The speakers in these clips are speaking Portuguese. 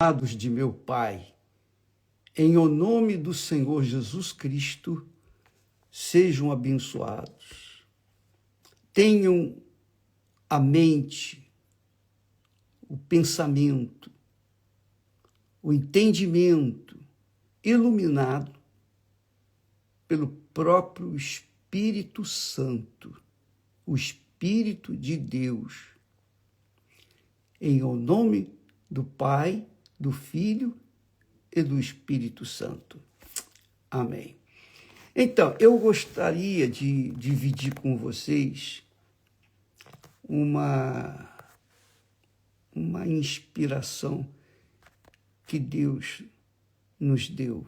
Amados de meu Pai, em o nome do Senhor Jesus Cristo, sejam abençoados. Tenham a mente, o pensamento, o entendimento iluminado pelo próprio Espírito Santo, o Espírito de Deus. Em o nome do Pai, do Filho e do Espírito Santo. Amém. Então, eu gostaria de dividir com vocês uma inspiração que Deus nos deu,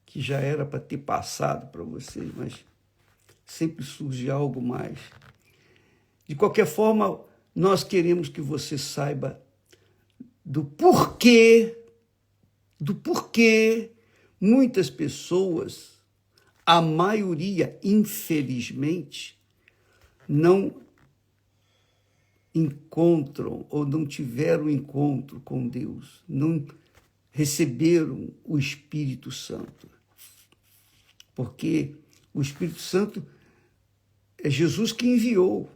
que já era para ter passado para vocês, mas sempre surge algo mais. De qualquer forma, nós queremos que você saiba do porquê muitas pessoas, a maioria, infelizmente, não encontram ou não tiveram encontro com Deus, não receberam o Espírito Santo. Porque o Espírito Santo é Jesus que enviou.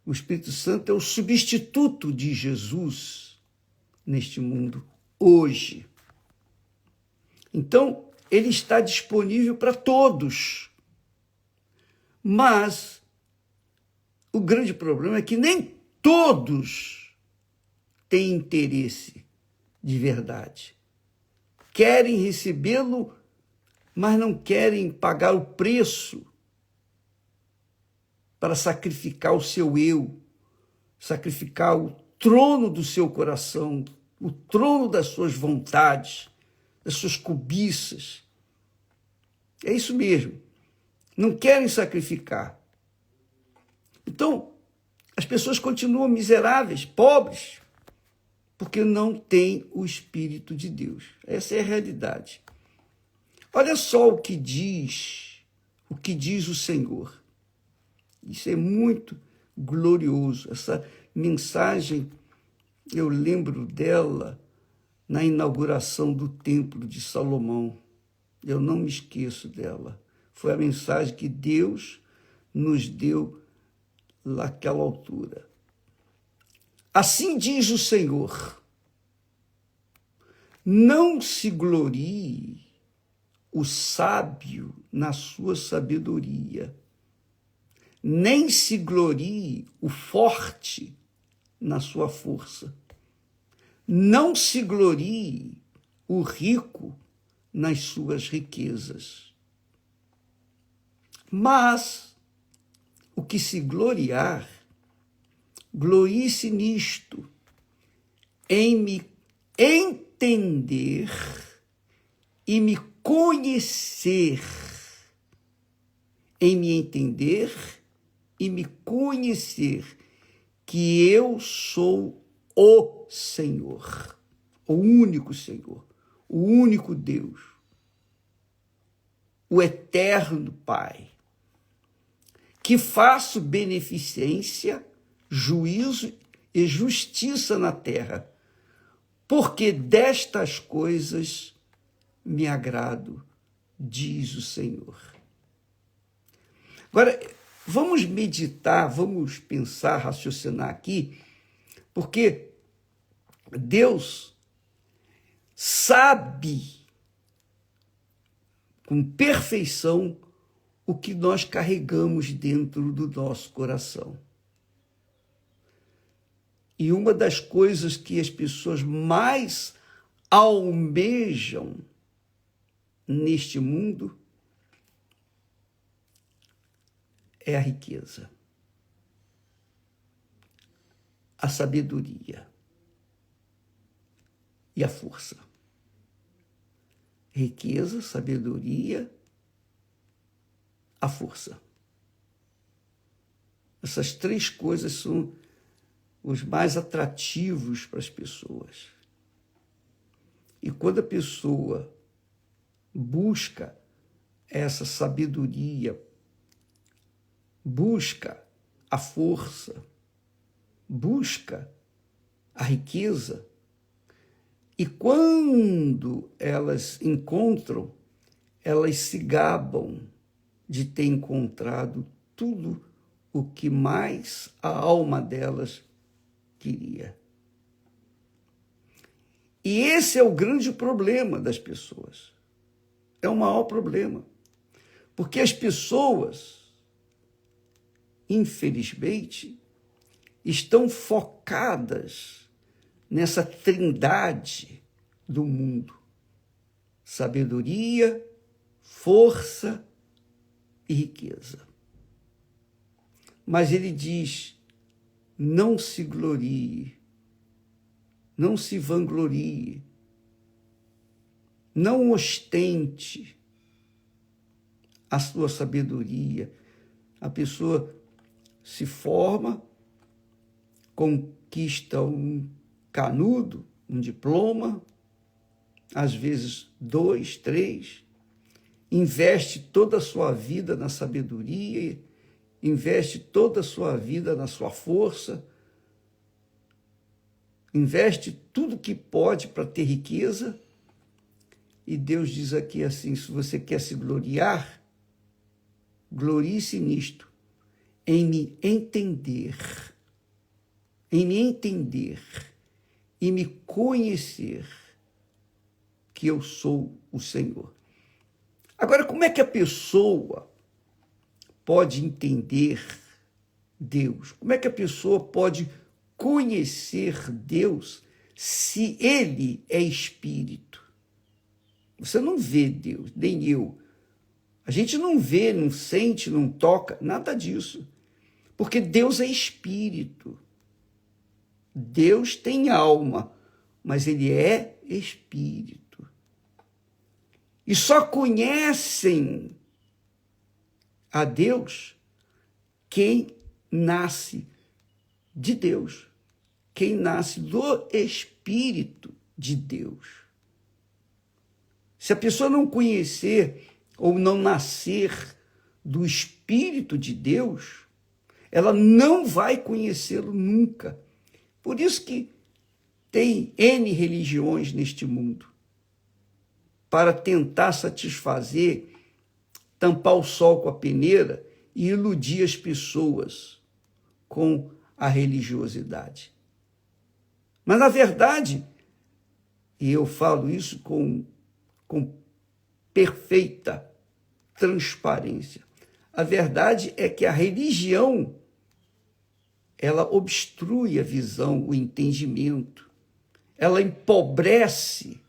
O Espírito Santo é o substituto de Jesus neste mundo hoje. Então, ele está disponível para todos. Mas o grande problema é que nem todos têm interesse de verdade. Querem recebê-lo, mas não querem pagar o preço para sacrificar o seu eu, sacrificar o trono do seu coração, o trono das suas vontades, das suas cobiças. É isso mesmo. Não querem sacrificar. Então, as pessoas continuam miseráveis, pobres, porque não têm o Espírito de Deus. Essa é a realidade. Olha só o que diz o Senhor. Isso é muito glorioso. Essa mensagem, eu lembro dela na inauguração do Templo de Salomão. Eu não me esqueço dela. Foi a mensagem que Deus nos deu naquela altura. Assim diz o Senhor: não se glorie o sábio na sua sabedoria, nem se glorie o forte na sua força. Não se glorie o rico nas suas riquezas. Mas o que se gloriar, glorie-se nisto, em me entender e me conhecer. Em me entender e me conhecer que eu sou o Senhor, o único Senhor, o único Deus, o eterno Pai, que faço beneficência, juízo e justiça na terra, porque destas coisas me agrado, diz o Senhor. Agora, vamos meditar, vamos pensar, raciocinar aqui, porque Deus sabe com perfeição o que nós carregamos dentro do nosso coração. E uma das coisas que as pessoas mais almejam neste mundo é a riqueza, a sabedoria e a força. Riqueza, sabedoria, a força. Essas três coisas são os mais atrativos para as pessoas. E quando a pessoa busca essa sabedoria, busca a força, busca a riqueza, E quando elas encontram, elas se gabam de ter encontrado tudo o que mais a alma delas queria. E esse é o grande problema das pessoas. É o maior problema. Porque as pessoas, infelizmente, estão focadas nessa trindade do mundo: sabedoria, força e riqueza. Mas ele diz: não se glorie, não se vanglorie, não ostente a sua sabedoria. A pessoa se forma, conquista um canudo, um diploma, às vezes 2, 3, investe toda a sua vida na sabedoria, investe toda a sua vida na sua força, investe tudo que pode para ter riqueza. E Deus diz aqui assim: se você quer se gloriar, glorie-se nisto, em me entender e me conhecer que eu sou o Senhor. Agora, como é que a pessoa pode entender Deus? Como é que a pessoa pode conhecer Deus se ele é espírito? Você não vê Deus, nem eu. A gente não vê, não sente, não toca, nada disso. Porque Deus é espírito. Deus tem alma, mas ele é espírito. E só conhecem a Deus quem nasce de Deus, quem nasce do Espírito de Deus. Se a pessoa não conhecer ou não nascer do Espírito de Deus, ela não vai conhecê-lo nunca. Por isso que tem N religiões neste mundo, para tentar satisfazer, tampar o sol com a peneira e iludir as pessoas com a religiosidade. Mas, na verdade, e eu falo isso com perfeita transparência, a verdade é que a religião, ela obstrui a visão, o entendimento, ela empobrece,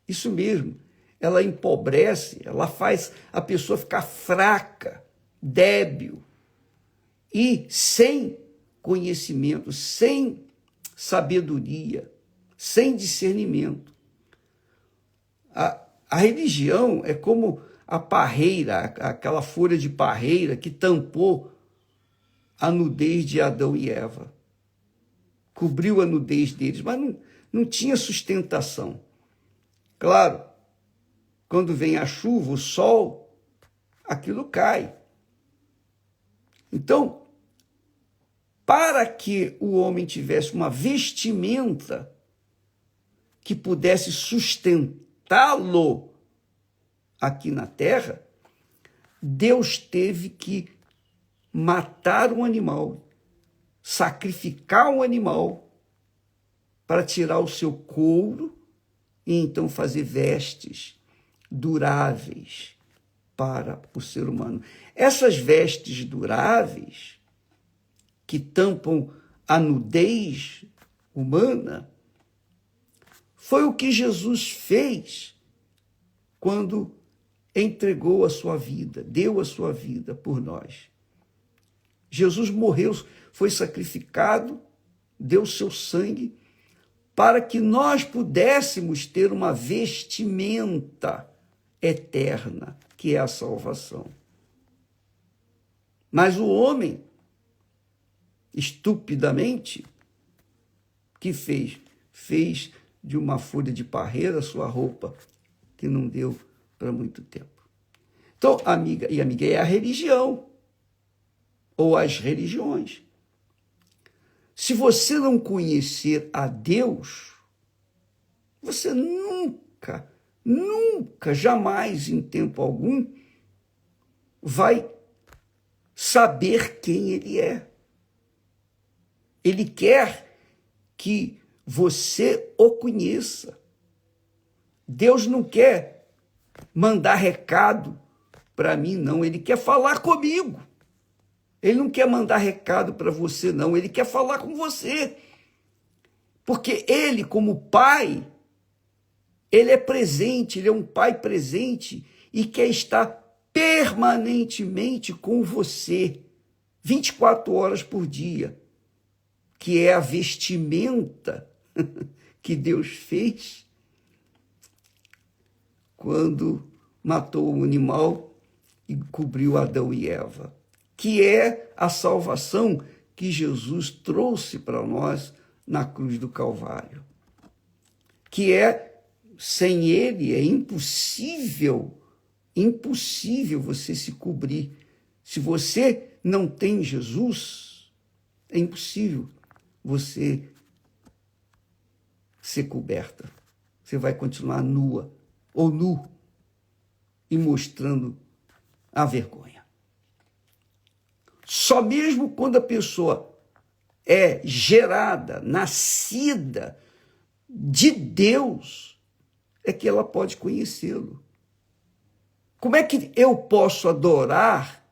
isso mesmo, ela empobrece, ela faz a pessoa ficar fraca, débil e sem conhecimento, sem sabedoria, sem discernimento. A religião é como a parreira, aquela folha de parreira que tampou a nudez de Adão e Eva. Cobriu a nudez deles, mas não tinha sustentação. Claro, quando vem a chuva, o sol, aquilo cai. Então, para que o homem tivesse uma vestimenta que pudesse sustentá-lo aqui na terra, Deus teve que matar um animal, sacrificar um animal para tirar o seu couro e então fazer vestes duráveis para o ser humano. Essas vestes duráveis, que tampam a nudez humana, foi o que Jesus fez quando entregou a sua vida, deu a sua vida por nós. Jesus morreu, foi sacrificado, deu seu sangue para que nós pudéssemos ter uma vestimenta eterna, que é a salvação. Mas o homem, estupidamente, que fez de uma folha de parreira sua roupa, que não deu para muito tempo. Então, amiga, é a religião, ou as religiões. Se você não conhecer a Deus, Você nunca, nunca, jamais, em tempo algum, vai saber quem ele é. Ele quer que você o conheça. Deus não quer mandar recado para mim, não. Ele quer falar comigo. Ele não quer mandar recado para você, não. Ele quer falar com você. Porque ele, como pai, ele é presente, ele é um pai presente e quer estar permanentemente com você, 24 horas por dia, que é a vestimenta que Deus fez quando matou o animal e cobriu Adão e Eva, que é a salvação que Jesus trouxe para nós na cruz do Calvário, que sem ele é impossível você se cobrir. Se você não tem Jesus, é impossível você ser coberta. Você vai continuar nua ou nu e mostrando a vergonha. Só mesmo quando a pessoa é gerada, nascida de Deus, é que ela pode conhecê-lo. Como é que eu posso adorar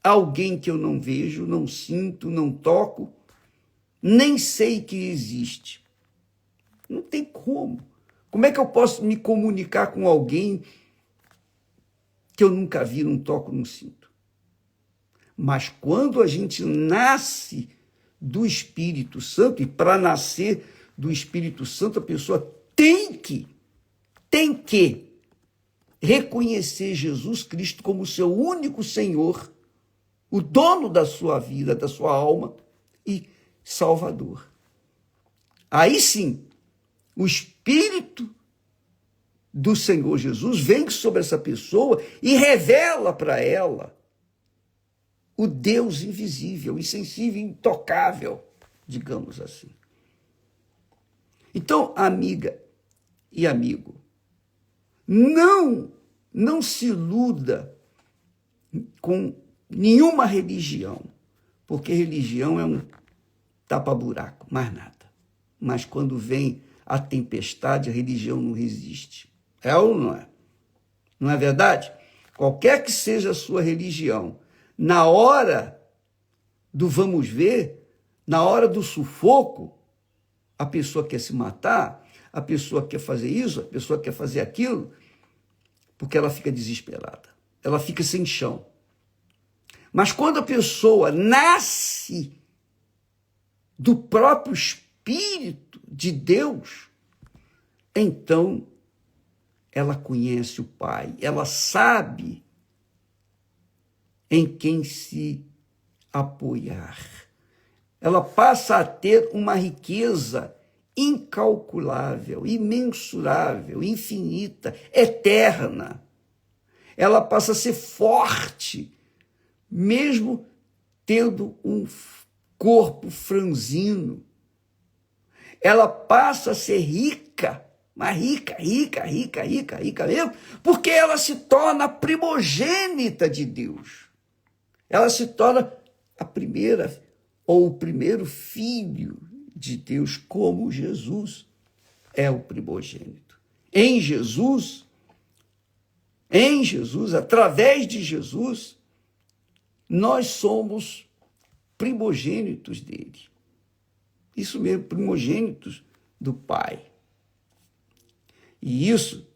alguém que eu não vejo, não sinto, não toco, nem sei que existe? Não tem como. Como é que eu posso me comunicar com alguém que eu nunca vi, não toco, não sinto? Mas quando a gente nasce do Espírito Santo, e para nascer do Espírito Santo, a pessoa tem que reconhecer Jesus Cristo como seu único Senhor, o dono da sua vida, da sua alma e Salvador. Aí sim, o Espírito do Senhor Jesus vem sobre essa pessoa e revela para ela o Deus invisível, insensível, intocável, digamos assim. Então, amiga e amigo, não se iluda com nenhuma religião, porque religião é um tapa-buraco, mais nada. Mas quando vem a tempestade, a religião não resiste. É ou não é? Não é verdade? Qualquer que seja a sua religião, na hora do vamos ver, na hora do sufoco, a pessoa quer se matar, a pessoa quer fazer isso, a pessoa quer fazer aquilo, porque ela fica desesperada, ela fica sem chão. Mas quando a pessoa nasce do próprio Espírito de Deus, então ela conhece o Pai, ela sabe em quem se apoiar. Ela passa a ter uma riqueza incalculável, imensurável, infinita, eterna. Ela passa a ser forte, mesmo tendo um corpo franzino. Ela passa a ser rica, mas rica mesmo, porque ela se torna a primogênita de Deus. Ela se torna a primeira ou o primeiro filho de Deus, como Jesus é o primogênito. Em Jesus, através de Jesus, nós somos primogênitos dele. Isso mesmo, primogênitos do Pai. E isso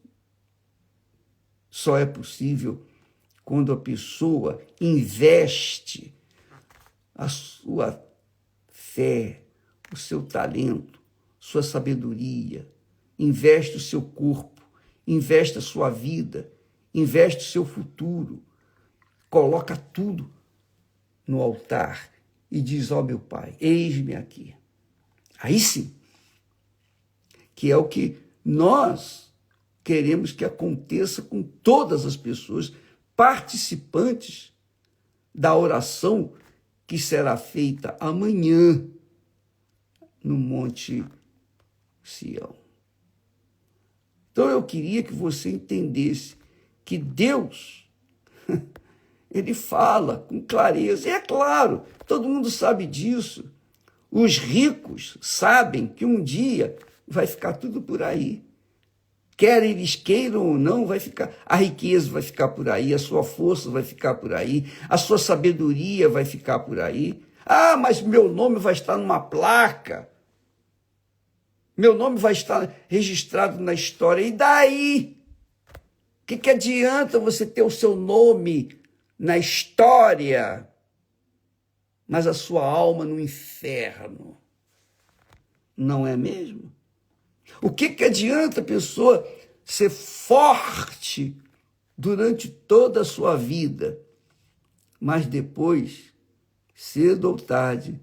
só é possível quando a pessoa investe a sua fé, o seu talento, sua sabedoria, investe o seu corpo, investe a sua vida, investe o seu futuro, coloca tudo no altar e diz: ó meu Pai, eis-me aqui. Aí sim, que é o que nós queremos que aconteça com todas as pessoas participantes da oração que será feita amanhã no Monte Sião. Então eu queria que você entendesse que Deus, ele fala com clareza. E é claro, todo mundo sabe disso. Os ricos sabem que um dia vai ficar tudo por aí. Quer eles queiram ou não, vai ficar, a riqueza vai ficar por aí, a sua força vai ficar por aí, a sua sabedoria vai ficar por aí. Ah, mas meu nome vai estar numa placa. Meu nome vai estar registrado na história. E daí? O que adianta você ter o seu nome na história, mas a sua alma no inferno? Não é mesmo? O que adianta a pessoa ser forte durante toda a sua vida, mas depois, cedo ou tarde,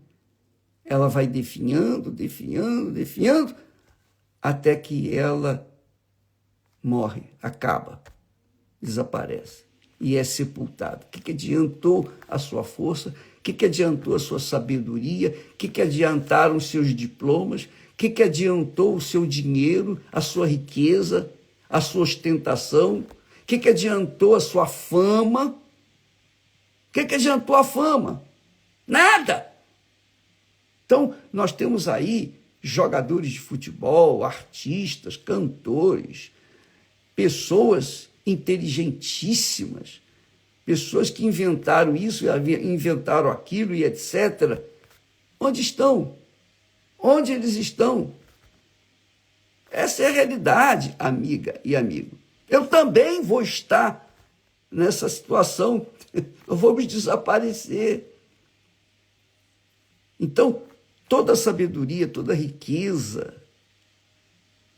ela vai definhando, até que ela morre, acaba, desaparece e é sepultada. O que adiantou a sua força? O que adiantou a sua sabedoria? O que adiantaram os seus diplomas? O que adiantou o seu dinheiro, a sua riqueza, a sua ostentação? O que adiantou a sua fama? O que adiantou a fama? Nada! Então, nós temos aí jogadores de futebol, artistas, cantores, pessoas inteligentíssimas, pessoas que inventaram isso, inventaram aquilo e etc. Onde estão? Onde eles estão? Essa é a realidade, amiga e amigo. Eu também vou estar nessa situação, vamos desaparecer. Então, toda a sabedoria, toda a riqueza,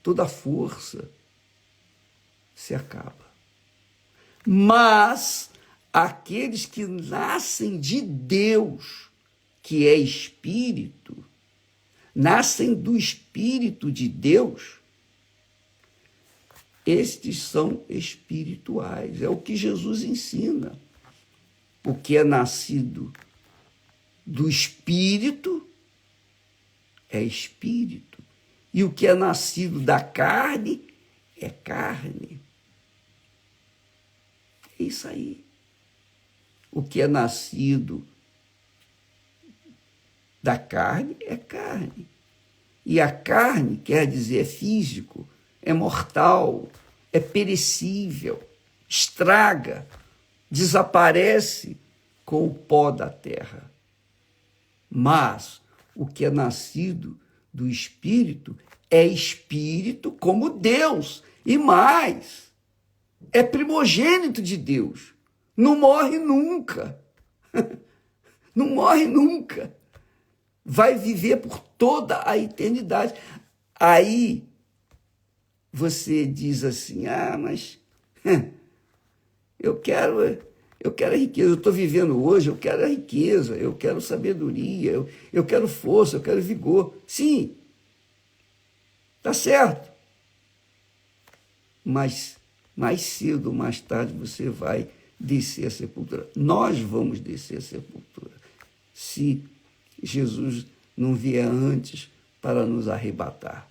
toda a força se acaba. Mas aqueles que nascem de Deus, que é Espírito, nascem do Espírito de Deus, estes são espirituais. É o que Jesus ensina. O que é nascido do Espírito é espírito. E o que é nascido da carne é carne. É isso aí. O que é nascido da carne é carne. E a carne quer dizer é físico, é mortal, é perecível, estraga, desaparece com o pó da terra. Mas o que é nascido do Espírito é Espírito como Deus. E mais, é primogênito de Deus. Não morre nunca. Não morre nunca. Vai viver por toda a eternidade. Aí você diz assim, mas eu quero a riqueza, eu estou vivendo hoje, eu quero a riqueza, eu quero sabedoria, eu quero força, eu quero vigor. Sim, tá certo. Mas mais cedo ou mais tarde você vai descer a sepultura. Nós vamos descer a sepultura, se Jesus não vier antes para nos arrebatar.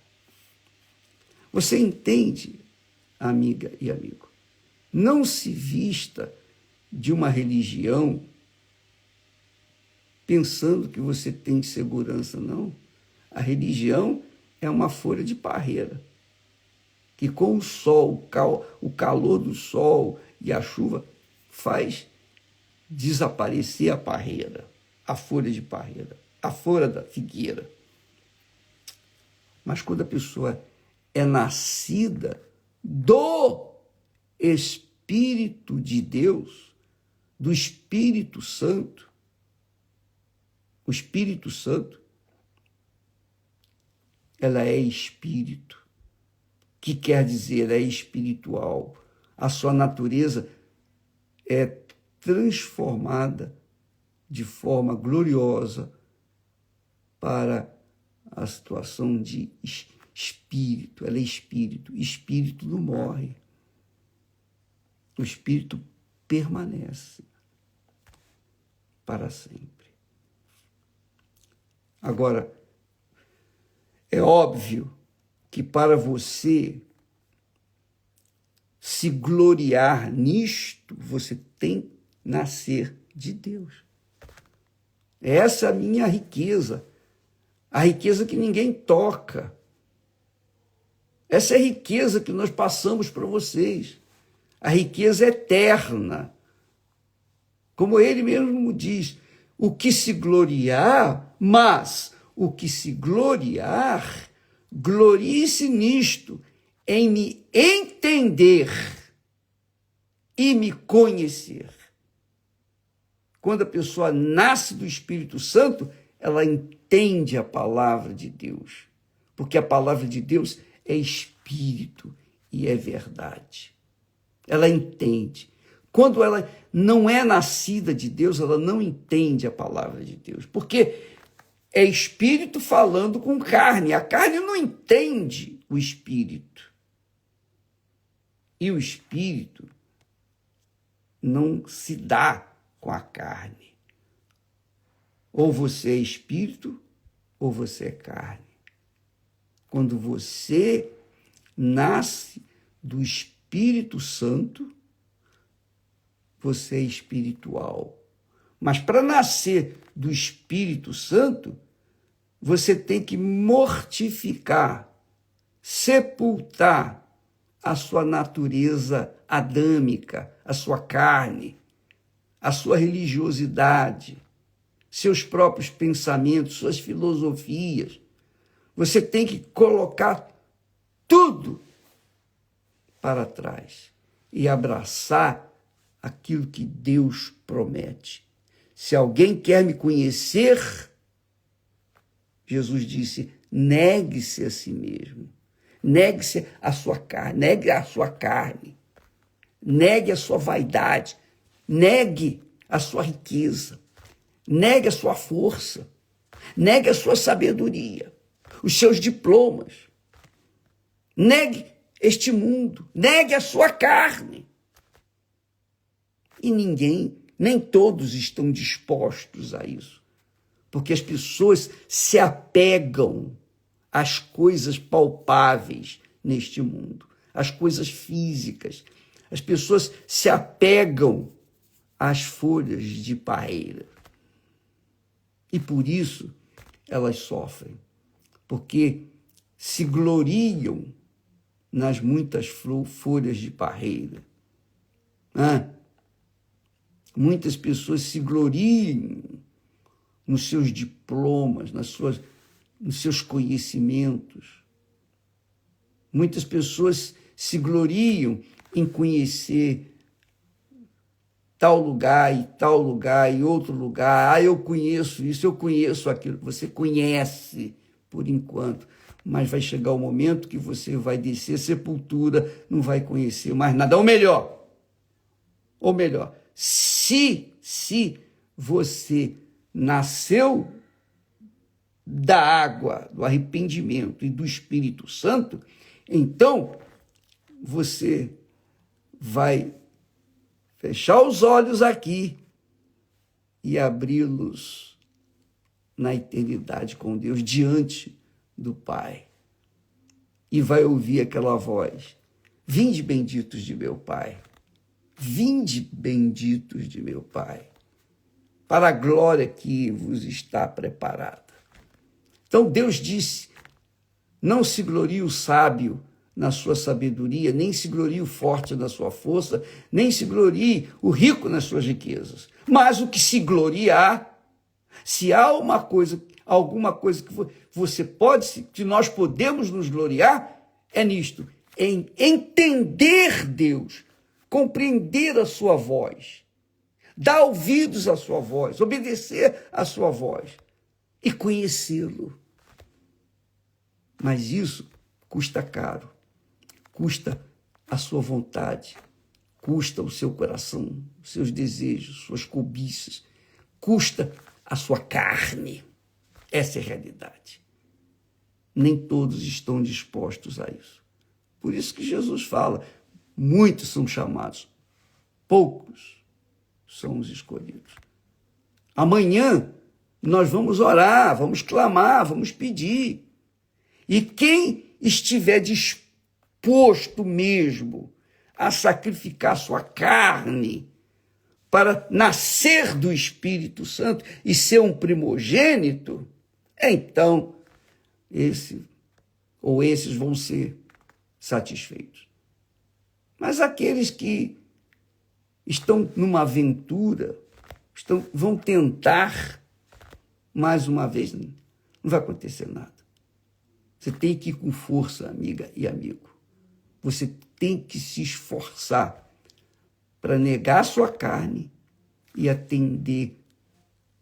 Você entende, amiga e amigo? Não se vista de uma religião pensando que você tem segurança, não. A religião é uma folha de parreira, que com o sol, o calor do sol e a chuva faz desaparecer a parreira, a folha de parreira, a folha da figueira. Mas quando a pessoa é nascida do Espírito de Deus, do Espírito Santo, o Espírito Santo, ela é espírito, que quer dizer é espiritual. A sua natureza é transformada de forma gloriosa para a situação de espírito. Ela é espírito. Espírito não morre. O espírito permanece para sempre. Agora, é óbvio que para você se gloriar nisto, você tem que nascer de Deus. Essa é a minha riqueza, a riqueza que ninguém toca. Essa é a riqueza que nós passamos para vocês, a riqueza eterna. Como ele mesmo diz, o que se gloriar, mas o que se gloriar, glorie-se nisto, em me entender e me conhecer. Quando a pessoa nasce do Espírito Santo, ela entende a palavra de Deus, porque a palavra de Deus é Espírito e é verdade. Ela entende. Quando ela não é nascida de Deus, ela não entende a palavra de Deus, porque é Espírito falando com carne. A carne não entende o Espírito. E o Espírito não se dá com a carne. Ou você é Espírito, ou você é carne. Quando você nasce do Espírito Santo, você é espiritual. Mas para nascer do Espírito Santo, você tem que mortificar, sepultar a sua natureza adâmica, a sua carne, a sua religiosidade, seus próprios pensamentos, suas filosofias. Você tem que colocar tudo para trás e abraçar aquilo que Deus promete. Se alguém quer me conhecer, Jesus disse, negue-se a si mesmo. Negue-se a sua carne, negue a sua carne, negue a sua vaidade, negue a sua riqueza, negue a sua força, negue a sua sabedoria, os seus diplomas, negue este mundo, negue a sua carne. E ninguém, nem todos estão dispostos a isso, porque as pessoas se apegam às coisas palpáveis neste mundo, às coisas físicas. As pessoas se apegam às folhas de parreira. E por isso elas sofrem, porque se gloriam nas muitas folhas de parreira. Muitas pessoas se gloriam nos seus diplomas, nos seus conhecimentos. Muitas pessoas se gloriam em conhecer tal lugar e outro lugar. Eu conheço isso, eu conheço aquilo. Você conhece por enquanto, mas vai chegar o momento que você vai descer a sepultura, não vai conhecer mais nada. Ou melhor, se você nasceu da água, do arrependimento e do Espírito Santo, então você vai fechar os olhos aqui e abri-los na eternidade com Deus, diante do Pai. E vai ouvir aquela voz: vinde benditos de meu Pai, vinde benditos de meu Pai, para a glória que vos está preparada. Então Deus disse, não se glorie o sábio na sua sabedoria, nem se glorie o forte na sua força, nem se glorie o rico nas suas riquezas. Mas o que se gloriar, se há alguma coisa que você pode, que nós podemos nos gloriar, é nisto, em entender Deus, compreender a sua voz, dar ouvidos à sua voz, obedecer à sua voz e conhecê-lo. Mas isso custa caro, custa a sua vontade, custa o seu coração, os seus desejos, suas cobiças, custa a sua carne. Essa é a realidade. Nem todos estão dispostos a isso. Por isso que Jesus fala, muitos são chamados, poucos são os escolhidos. Amanhã nós vamos orar, vamos clamar, vamos pedir. E quem estiver disposto mesmo a sacrificar sua carne para nascer do Espírito Santo e ser um primogênito, então esses vão ser satisfeitos. Mas aqueles que estão numa aventura, vão tentar, mais uma vez, não vai acontecer nada. Você tem que ir com força, amiga e amigo. Você tem que se esforçar para negar sua carne e atender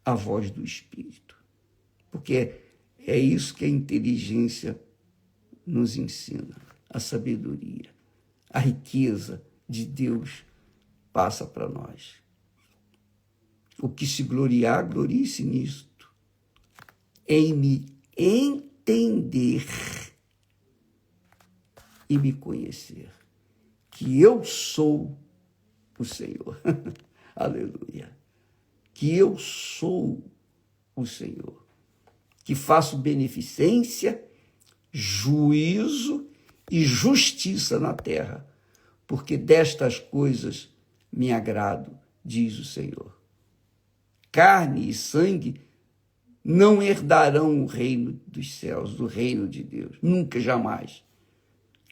à voz do Espírito. Porque é isso que a inteligência nos ensina, a sabedoria, a riqueza de Deus passa para nós. O que se gloriar, glorie-se nisto, em me entender e me conhecer, que eu sou o Senhor. Aleluia. Que eu sou o Senhor, que faço beneficência, juízo e justiça na terra, porque destas coisas me agrado, diz o Senhor. Carne e sangue não herdarão o reino dos céus, o reino de Deus, nunca, jamais.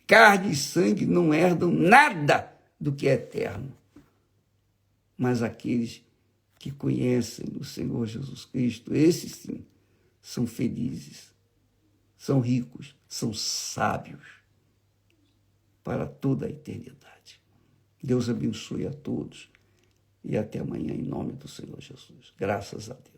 Carne e sangue não herdam nada do que é eterno. Mas aqueles que conhecem o Senhor Jesus Cristo, esses sim, são felizes, são ricos, são sábios para toda a eternidade. Deus abençoe a todos e até amanhã em nome do Senhor Jesus. Graças a Deus.